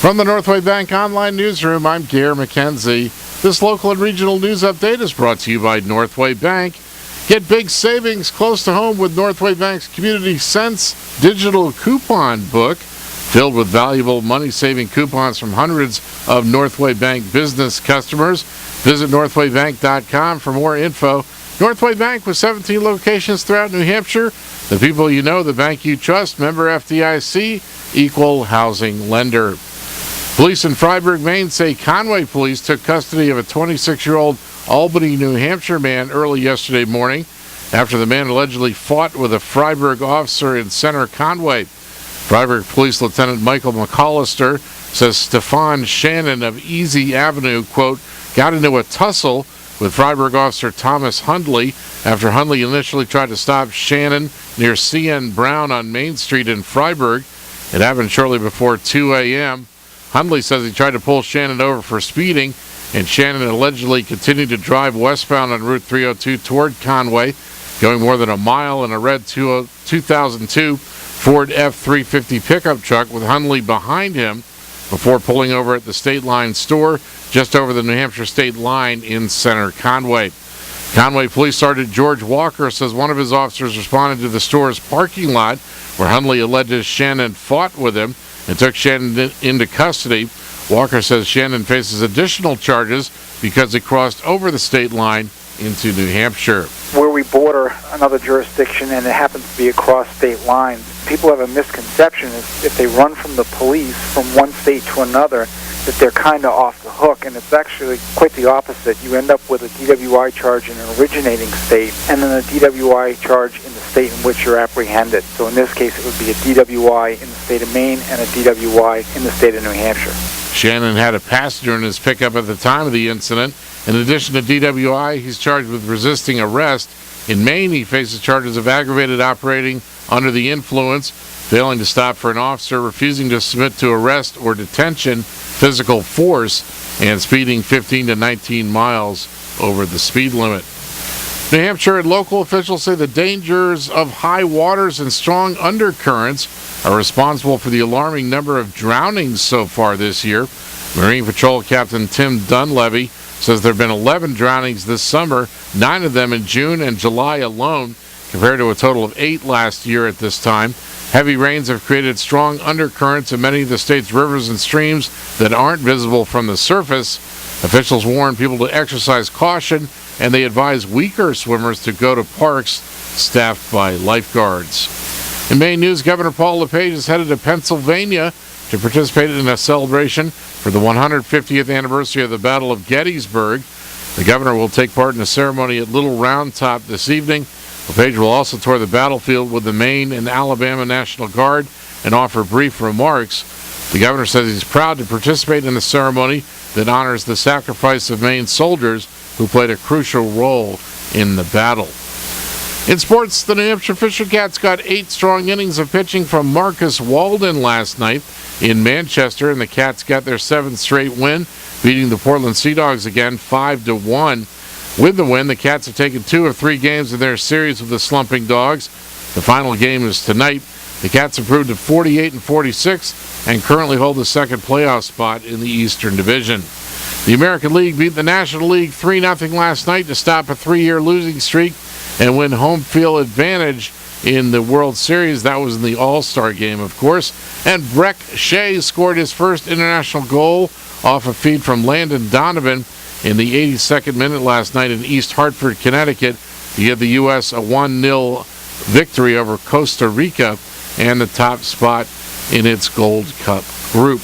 From the Northway Bank Online Newsroom, I'm Gare McKenzie. This local and regional news update is brought to you by Northway Bank. Get big savings close to home with Northway Bank's Community Sense digital coupon book, filled with valuable money-saving coupons from hundreds of Northway Bank business customers. Visit northwaybank.com for more info. Northway Bank with 17 locations throughout New Hampshire. The people you know, the bank you trust, member FDIC, equal housing lender. Police in Freiburg, Maine say Conway police took custody of a 26-year-old Albany, New Hampshire man early yesterday morning after the man allegedly fought with a Freiburg officer in center Conway. Freiburg Police Lieutenant Michael McAllister says Stefan Shannon of Easy Avenue, quote, got into a tussle with Freiburg officer Thomas Hundley after Hundley initially tried to stop Shannon near C.N. Brown on Main Street in Freiburg. It happened shortly before 2 a.m. Hundley says he tried to pull Shannon over for speeding, and Shannon allegedly continued to drive westbound on Route 302 toward Conway, going more than a mile in a red 2002 Ford F-350 pickup truck with Hundley behind him before pulling over at the State Line store just over the New Hampshire State Line in center Conway. Conway Police Sergeant George Walker says one of his officers responded to the store's parking lot where Hundley alleges Shannon fought with him and took Shannon into custody. Walker says Shannon faces additional charges because he crossed over the state line into New Hampshire. Where we border another jurisdiction and it happens to be across state lines, people have a misconception if they run from the police from one state to another that they're kind of off the hook, and it's actually quite the opposite. You end up with a DWI charge in an originating state and then a DWI charge in the state in which you're apprehended. So in this case, it would be a DWI in the state of Maine and a DWI in the state of New Hampshire. Shannon had a passenger in his pickup at the time of the incident. In addition to DWI, he's charged with resisting arrest. In Maine, he faces charges of aggravated operating under the influence, failing to stop for an officer, refusing to submit to arrest or detention, physical force, and speeding 15 to 19 miles over the speed limit. New Hampshire and local officials say the dangers of high waters and strong undercurrents are responsible for the alarming number of drownings so far this year. Marine Patrol Captain Tim Dunleavy says there have been 11 drownings this summer, 9 of them in June and July alone, compared to a total of 8 last year at this time. Heavy rains have created strong undercurrents in many of the state's rivers and streams that aren't visible from the surface. Officials warn people to exercise caution, and they advise weaker swimmers to go to parks staffed by lifeguards. In Maine news, Governor Paul LePage is headed to Pennsylvania to participate in a celebration for the 150th anniversary of the Battle of Gettysburg. The governor will take part in a ceremony at Little Round Top this evening. LePage will also tour the battlefield with the Maine and Alabama National Guard and offer brief remarks. The governor says he's proud to participate in the ceremony that honors the sacrifice of Maine soldiers who played a crucial role in the battle. In sports, the New Hampshire Fisher Cats got 8 strong innings of pitching from Marcus Walden last night in Manchester, and the Cats got their 7th straight win, beating the Portland Sea Dogs again 5-1. With the win, the Cats have taken 2 of 3 games in their series with the slumping Dogs. The final game is tonight. The Cats improved to 48-46 and currently hold the second playoff spot in the Eastern Division. The American League beat the National League 3-0 last night to stop a 3-year losing streak and win home field advantage in the World Series. That was in the All-Star game, of course. And Breck Shea scored his first international goal off a feed from Landon Donovan in the 82nd minute last night in East Hartford, Connecticut, to give the U.S. a 1-0 victory over Costa Rica and the top spot in its Gold Cup group.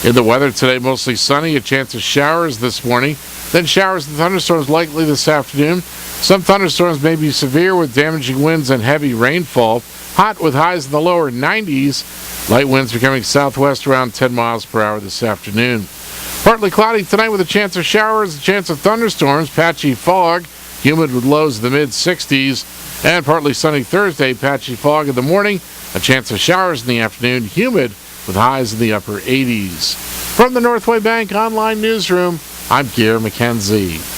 In the weather today, mostly sunny, a chance of showers this morning, then showers and thunderstorms likely this afternoon. Some thunderstorms may be severe with damaging winds and heavy rainfall. Hot with highs in the lower 90s. Light winds becoming southwest around 10 miles per hour this afternoon. Partly cloudy tonight with a chance of showers, a chance of thunderstorms, patchy fog, humid with lows in the mid-60s, and partly sunny Thursday, patchy fog in the morning, a chance of showers in the afternoon, humid with highs in the upper 80s. From the Northway Bank Online Newsroom, I'm Gare McKenzie.